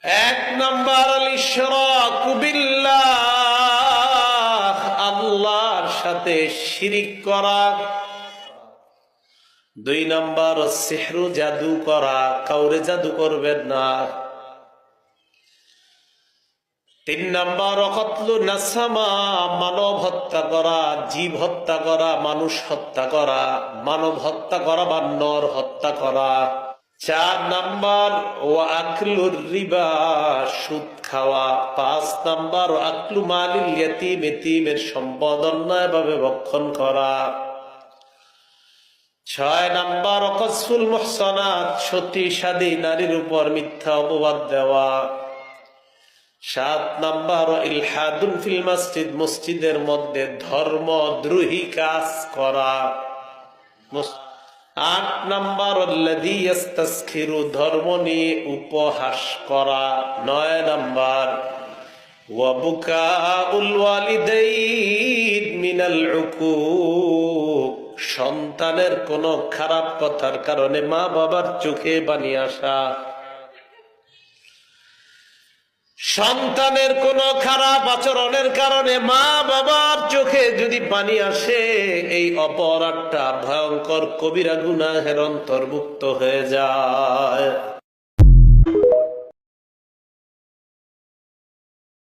এক নাম্বার আল ইশরাকু বিল্লাহ, আল্লাহর সাথে শিরিক করা। দুই নাম্বার সিহরু, জাদু করা, কাউরে জাদু করবেন না। তিন নাম্বার কতলু নাসামা, মানব হত্যা করা, জীব হত্যা করা, মানুষ হত্যা করা, মানব হত্যা করা বা নর হত্যা করা। চার নাম্বার ও আকলুর রিবা, সুদ খাওয়া। পাঁচ নাম্বার ও আকলু মালিল ইয়াতীম, এতিমের সম্পদ অন্যায়ভাবে ভক্ষণ করা। ছয় নাম্বার কসফুল মুহসানাত, সতী সাদী নারীর উপর মিথ্যা অপবাদ দেওয়া। সাত নাম্বার ইলহাদুন ফিল মসজিদ, মসজিদের মধ্যে ধর্মদ্রোহী কাজ করা। আট নাম্বার আল্লাযী ইস্তাসখিরু, ধর্ম নিয়ে উপহাস করা। নয় নাম্বার ওয়া বুকাউল ওয়ালিদাইন মিনাল উকুক, সন্তানের কোন খারাপ কথার কারণে মা বাবার চোখে পানি আসা। সন্তানের কোন খারাপ আচরণের কারণে মা বাবার চোখে যদি পানি আসে, এই অপরাধটা ভয়ঙ্কর কবিরা গুনাহের অন্তর্ভুক্ত হয়ে যায়।